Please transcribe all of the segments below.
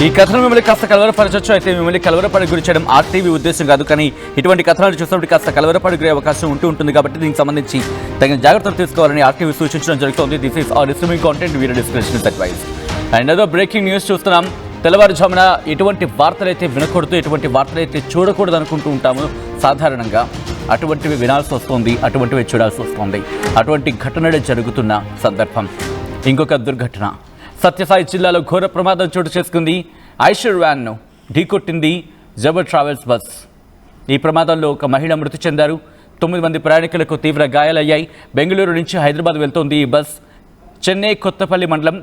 ఈ కథనం మిమ్మల్ని కాస్త కలవరపరచొచ్చు. అయితే మిమ్మల్ని కలవరపడి గురి చేయడం ఆర్టీవీ ఉద్దేశం కాదు. కానీ ఇటువంటి కథనాలు చూసినప్పుడు కాస్త కలవరపడి గురే అవకాశం ఉంటుంది. కాబట్టి దీనికి సంబంధించి తగిన జాగ్రత్తలు తీసుకోవాలని ఆర్టీవీ సూచించడం జరుగుతుంది. This is R restricting content video description advice. And ఏదో బ్రేకింగ్ న్యూస్ చూస్తున్నాం. తెల్లవారుజామున ఎటువంటి వార్తలైతే వినకూడదు, ఎటువంటి వార్తలైతే చూడకూడదు అనుకుంటూ ఉంటాము సాధారణంగా. అటువంటివి వినాల్సి వస్తుంది, అటువంటివి చూడాల్సి వస్తుంది. అటువంటి ఘటనలు జరుగుతున్న సందర్భం. ఇంకొక దుర్ఘటన సత్యసాయి జిల్లాలో ఘోర ప్రమాదం చోటు చేసుకుంది. ఐషర్ వ్యాన్ను ఢీకొట్టింది జబర్ ట్రావెల్స్ బస్. ఈ ప్రమాదంలో ఒక మహిళ మృతి చెందారు. 9 మంది ప్రయాణికులకు తీవ్ర గాయాలయ్యాయి. బెంగళూరు నుంచి హైదరాబాద్ వెళ్తోంది ఈ బస్. చెన్నై కొత్తపల్లి మండలం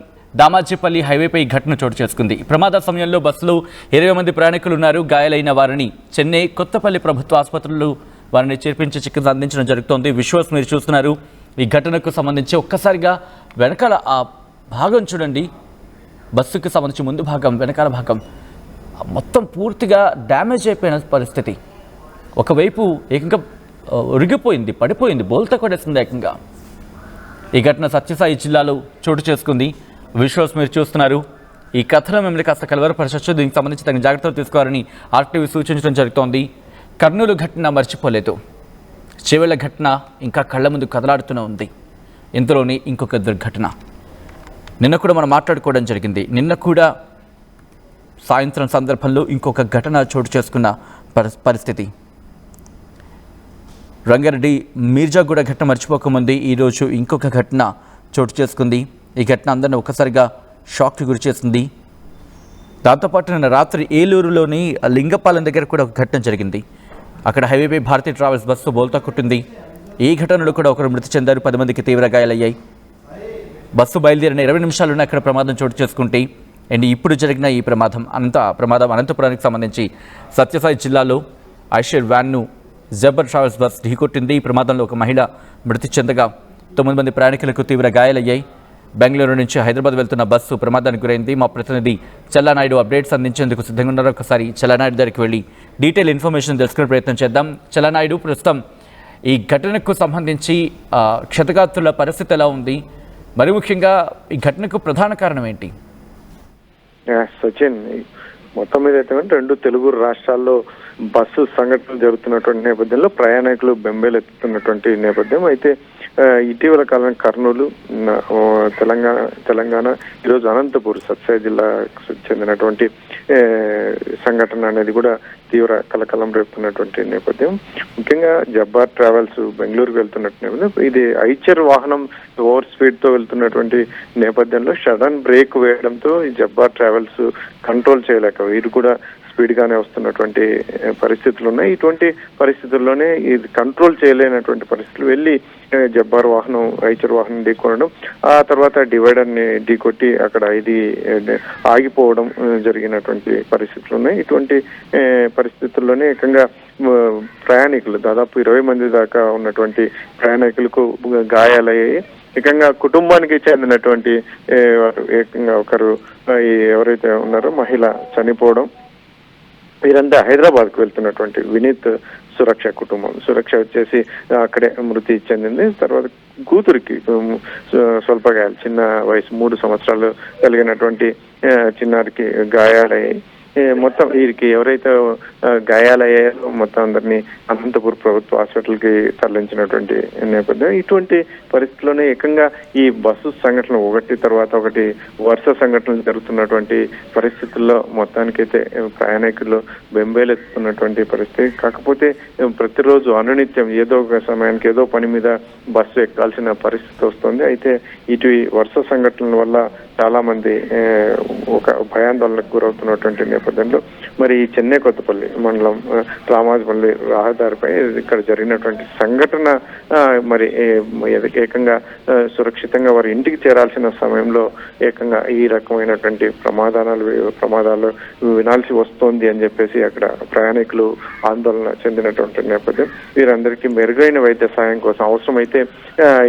దామాజీపల్లి హైవేపై ఘటన చోటు చేసుకుంది. ప్రమాద సమయంలో బస్సులో 20 మంది ప్రయాణికులు ఉన్నారు. గాయాలైన వారిని చెన్నై కొత్తపల్లి ప్రభుత్వ ఆసుపత్రులు వారిని చేర్పించి చికిత్స అందించడం జరుగుతోంది. విజువల్స్ మీరు చూస్తున్నారు. ఈ ఘటనకు సంబంధించి ఒక్కసారిగా వెనకాల ఆ భాగం చూడండి. బస్సుకు సంబంధించి ముందు భాగం, వెనకాల భాగం మొత్తం పూర్తిగా డ్యామేజ్ అయిపోయిన పరిస్థితి. ఒకవైపు ఏకంగా ఉరిగిపోయింది, పడిపోయింది, బోల్తా కొట్టేసింది ఏకంగా. ఈ ఘటన సత్యసాయి జిల్లాలో చోటు చేసుకుంది. విజువల్స్ మీరు చూస్తున్నారు. ఈ కథలో మిమ్మల్ని కాస్త కలవరపరచొచ్చు. దీనికి సంబంధించి తగిన జాగ్రత్తలు తీసుకోవాలని ఆర్టీవీ సూచించడం జరుగుతోంది. కర్నూలు ఘటన మర్చిపోలేదు. చివరి ఘటన ఇంకా కళ్ళ ముందు కదలాడుతూనే ఉంది. ఇంతలోని ఇంకొక దుర్ఘటన నిన్న కూడా మనం మాట్లాడుకోవడం జరిగింది. నిన్న కూడా సాయంత్రం సందర్భంలో ఇంకొక ఘటన చోటు చేసుకున్న పరిస్థితి. రంగారెడ్డి మీర్జాగూడ ఘటన మర్చిపోకముందు ఈరోజు ఇంకొక ఘటన చోటు చేసుకుంది. ఈ ఘటన అందరినీ ఒక్కసారిగా షాక్కి గురి చేసింది. దాంతోపాటు నిన్న రాత్రి ఏలూరులోని లింగపాలెం దగ్గర కూడా ఒక ఘటన జరిగింది. అక్కడ హైవేపై భారతీయ ట్రావెల్స్ బస్సు బోల్తా కొట్టింది. ఈ ఘటనలో కూడా ఒకరు మృతి చెందారు. 10 మందికి తీవ్ర గాయాలయ్యాయి. బస్సు బయలుదేరిన 20 నిమిషాల్లోనే అక్కడ ప్రమాదం చోటు చేసుకుంటే అండ్ ఇప్పుడు జరిగిన ఈ ప్రమాదం అనంతపురానికి సంబంధించి సత్యసాయి జిల్లాలో ఐషర్ వ్యాన్ను జబర్ ట్రావెల్స్ బస్ ఢీకొట్టింది. ఈ ప్రమాదంలో ఒక మహిళ మృతి చెందగా 9 మంది ప్రయాణికులకు తీవ్ర గాయాలయ్యాయి. బెంగళూరు నుంచి హైదరాబాద్ వెళ్తున్న బస్సు ప్రమాదానికి గురైంది. మా ప్రతినిధి చల్లానాయుడు అప్డేట్స్ అందించేందుకు సిద్ధంగా ఉన్నారు. ఒకసారి చల్లానాయుడు దగ్గరికి వెళ్ళి డీటెయిల్ ఇన్ఫర్మేషన్ తెలుసుకునే ప్రయత్నం చేద్దాం. చల్లానాయుడు, ప్రస్తుతం ఈ ఘటనకు సంబంధించి క్షతగాత్రుల పరిస్థితి ఎలా ఉంది? మరి ముఖ్యంగా ఈ ఘటనకు ప్రధాన కారణం ఏంటి? సచిన్, మొత్తం మీద అయితే 2 తెలుగు రాష్ట్రాల్లో బస్సు సంఘటనలు జరుగుతున్నటువంటి నేపథ్యంలో ప్రయాణికులు బెంబేలెత్తుతున్నటువంటి నేపథ్యం. అయితే ఇటీవల కాలం కర్నూలు, తెలంగాణ, ఈరోజు అనంతపూర్ సత్యసాయి జిల్లాకు చెందినటువంటి సంఘటన అనేది కూడా తీవ్ర కలకలం రేపుతున్నటువంటి నేపథ్యం. ముఖ్యంగా జబ్బార్ ట్రావెల్స్ బెంగళూరుకు వెళ్తున్నట్టు నేపథ్యం. ఇది ఐచర్ వాహనం ఓవర్ స్పీడ్ తో వెళ్తున్నటువంటి నేపథ్యంలో సడన్ బ్రేక్ వేయడంతో ఈ జబ్బార్ ట్రావెల్స్ కంట్రోల్ చేయలేక వీరు కూడా స్పీడ్ గానే వస్తున్నటువంటి పరిస్థితులు ఉన్నాయి. ఇటువంటి పరిస్థితుల్లోనే ఇది కంట్రోల్ చేయలేనటువంటి పరిస్థితులు వెళ్ళి జబ్బార్ వాహనం ఐచర్ వాహనం ఢీకొనడం, ఆ తర్వాత డివైడర్ ని ఢీకొట్టి అక్కడ ఇది ఆగిపోవడం జరిగినటువంటి పరిస్థితులు ఉన్నాయి. ఇటువంటి పరిస్థితుల్లోనే ఏకంగా ప్రయాణికులు దాదాపు 20 మంది దాకా ఉన్నటువంటి ప్రయాణికులకు గాయాలయ్యాయి. ఏకంగా కుటుంబానికి చెందినటువంటి ఏకంగా ఒకరు ఎవరైతే ఉన్నారో మహిళ చనిపోవడం. వీరంతా హైదరాబాద్కు వెళ్తున్నటువంటి వినీత్ సురక్ష కుటుంబం. సురక్ష వచ్చేసి అక్కడే మృతి చెందింది. తర్వాత కూతురికి స్వల్ప గాయాలు, చిన్న వయసు 3 సంవత్సరాలు కలిగినటువంటి చిన్నారికి గాయాలయ్యాయి. మొత్తం వీరికి ఎవరైతే గాయాలయ్యారో మొత్తం అందరినీ అనంతపూర్ ప్రభుత్వ హాస్పిటల్కి తరలించినటువంటి నేపథ్యం. ఇటువంటి పరిస్థితుల్లోనే ఏకంగా ఈ బస్సు సంఘటన ఒకటి తర్వాత ఒకటి వరుస సంఘటనలు జరుగుతున్నటువంటి పరిస్థితుల్లో మొత్తానికైతే ప్రయాణికులు బెంబేలెత్తుతున్నటువంటి పరిస్థితి. కాకపోతే ప్రతిరోజు అనునిత్యం ఏదో ఒక సమయానికి ఏదో పని మీద బస్సు ఎక్కాల్సిన పరిస్థితి వస్తుంది. అయితే ఇటు వరుస సంఘటనల వల్ల చాలా మంది ఒక భయాందోళనకు గురవుతున్నటువంటి నేపథ్యంలో మరి చెన్నై కొత్తపల్లి మండలం రామాజపల్లి రహదారిపై ఇక్కడ జరిగినటువంటి సంఘటన మరి ఏకంగా సురక్షితంగా వారి ఇంటికి చేరాల్సిన సమయంలో ఏకంగా ఈ రకమైనటువంటి ప్రమాదాలు వినాల్సి వస్తోంది అని చెప్పేసి అక్కడ ప్రయాణికులు ఆందోళన చెందినటువంటి నేపథ్యం. వీరందరికీ మెరుగైన వైద్య సాయం కోసం అవసరమైతే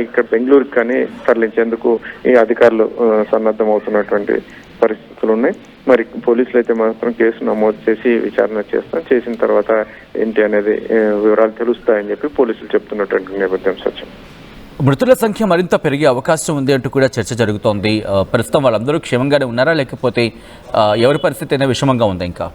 ఇక్కడ బెంగళూరుకి కానీ తరలించేందుకు ఈ అధికారులు సన్నద్ధమవుతున్నటువంటి పరిస్థితులు ఉన్నాయి. మరి పోలీసులు అయితే మాత్రం కేసు నమోదు చేసి విచారణ చేసిన తర్వాత ఏంటి అనేది వివరాలు తెలుస్తాయని చెప్పి పోలీసులు చెప్తున్నటువంటి నేపథ్యం. సత్యం. మృతుల సంఖ్య మరింత పెరిగే అవకాశం ఉంది అంటూ కూడా చర్చ జరుగుతోంది. ప్రస్తుతం వాళ్ళందరూ క్షేమంగానే ఉన్నారా, లేకపోతే ఎవరి పరిస్థితి అయినా విషమంగా ఉందా? ఇంకా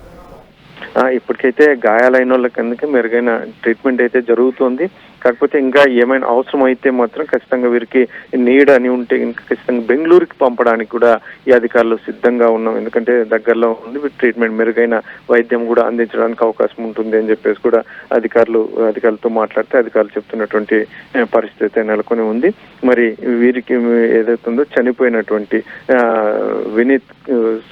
ఇప్పటికైతే గాయాలైన వాళ్ళకి అందుకే మెరుగైన ట్రీట్మెంట్ అయితే జరుగుతోంది. కాకపోతే ఇంకా ఏమైనా అవసరం అయితే మాత్రం ఖచ్చితంగా వీరికి నీడ్ అని ఉంటే ఇంకా ఖచ్చితంగా బెంగళూరుకి పంపడానికి కూడా ఈ అధికారులు సిద్ధంగా ఉన్నాం. ఎందుకంటే దగ్గరలో ఉంది, ట్రీట్మెంట్ మెరుగైన వైద్యం కూడా అందించడానికి అవకాశం ఉంటుంది అని చెప్పేసి కూడా అధికారులతో మాట్లాడితే అధికారులు చెప్తున్నటువంటి పరిస్థితి అయితే నెలకొని ఉంది. మరి వీరికి ఏదైతుందో చనిపోయినటువంటి వినీత్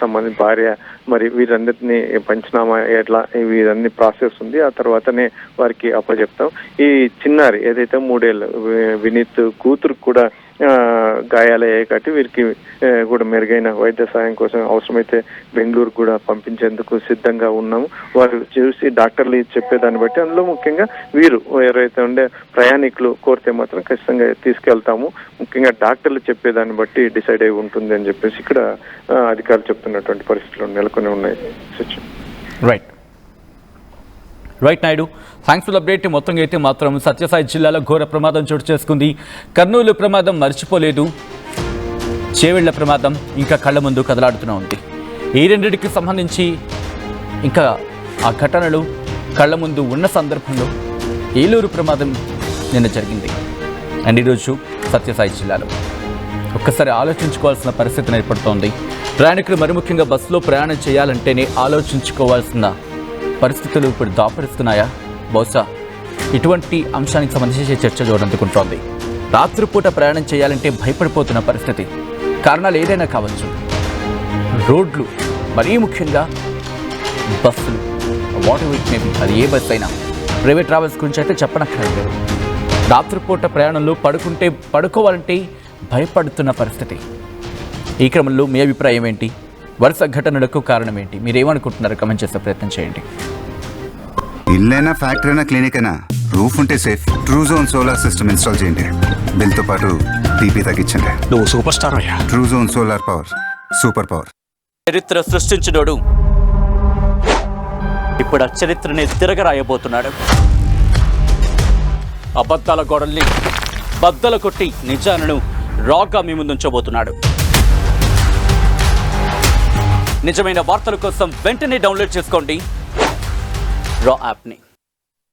సంబంధించిన భార్య, మరి వీరందరినీ పంచనామా ఎట్లా వీరన్ని ప్రాసెస్ ఉంది, ఆ తర్వాతనే వారికి అప్పచెప్తాం. ఈ చిన్నారి ఏదైతే 3 ఏళ్ళు వినీత్ కూతురు కూడా గాయాలయ్యాయి కాబట్టి వీరికి కూడా మెరుగైన వైద్య సాయం కోసం అవసరమైతే బెంగళూరు కూడా పంపించేందుకు సిద్ధంగా ఉన్నాము. వారు చూసి డాక్టర్లు చెప్పేదాన్ని బట్టి, అందులో ముఖ్యంగా వీరు ఎవరైతే ఉండే ప్రయాణికులు కోరితే మాత్రం ఖచ్చితంగా తీసుకెళ్తాము. ముఖ్యంగా డాక్టర్లు చెప్పేదాన్ని బట్టి డిసైడ్ అయి ఉంటుంది అని చెప్పేసి ఇక్కడ అధికారులు చెప్తున్నటువంటి పరిస్థితులు నెలకొని ఉన్నాయి. Right Naidu, thanks for update. మొత్తంగా అయితే మాత్రం సత్యసాయి జిల్లాలో ఘోర ప్రమాదం చోటు చేసుకుంది. కర్నూలు ప్రమాదం మర్చిపోలేదు, చేవెళ్ల ప్రమాదం ఇంకా కళ్ళ ముందు కదలాడుతూనే ఉంది. ఈ రెండింటికి సంబంధించి ఇంకా ఆ ఘటనలు కళ్ళ ముందు ఉన్న సందర్భంలో ఏలూరు ప్రమాదం నిన్న జరిగింది. అండ్ ఈరోజు సత్యసాయి జిల్లాలో ఒక్కసారి ఆలోచించుకోవాల్సిన పరిస్థితి ఏర్పడుతోంది. ప్రయాణికులు మరి ముఖ్యంగా బస్సులో ప్రయాణం చేయాలంటేనే ఆలోచించుకోవాల్సిన పరిస్థితులు ఇప్పుడు దాపరిస్తున్నాయా? బహుశా ఇటువంటి అంశానికి సంబంధించి చర్చ జోరందుకుంటోంది. రాత్రిపూట ప్రయాణం చేయాలంటే భయపడిపోతున్న పరిస్థితి. కారణాలు ఏదైనా కావచ్చు, రోడ్లు, మరీ ముఖ్యంగా బస్సులు, what ever it may be, అది ఏ బస్ అయినా. ప్రైవేట్ ట్రావెల్స్ గురించి అయితే చెప్పనక్కర్లేదు. రాత్రిపూట ప్రయాణంలో పడుకోవాలంటే భయపడుతున్న పరిస్థితి. ఈ క్రమంలో మీ అభిప్రాయం ఏంటి? వరుస ఘటనలకు కారణం ఏంటి? మీరేమనుకుంటున్నారు? కమెంట్ చేసే ప్రయత్నం చేయండి. ఇల్లైనా ఫ్యాక్టరీ అయినా క్లినిక్ అయినా రూఫ్ ఉంటే safe. Truzon solar system install చేయండి. బిల్తో పాటు టీపీ తగ్గించండి. నువ్వు సూపర్ స్టార్ అయ్యా. Truzon solar power, super power. చరిత్ర సృష్టించినోడు ఇప్పుడు ఆ చరిత్రని తిరగరాయబోతున్నాడు. అబద్ధాల గోడల్ని బద్దలు కొట్టి నిజాలను రాగా మీ ముందుంచబోతున్నాడు. నిజమైన వార్తల కోసం వెంటనే డౌన్లోడ్ చేసుకోండి రా యాప్ని.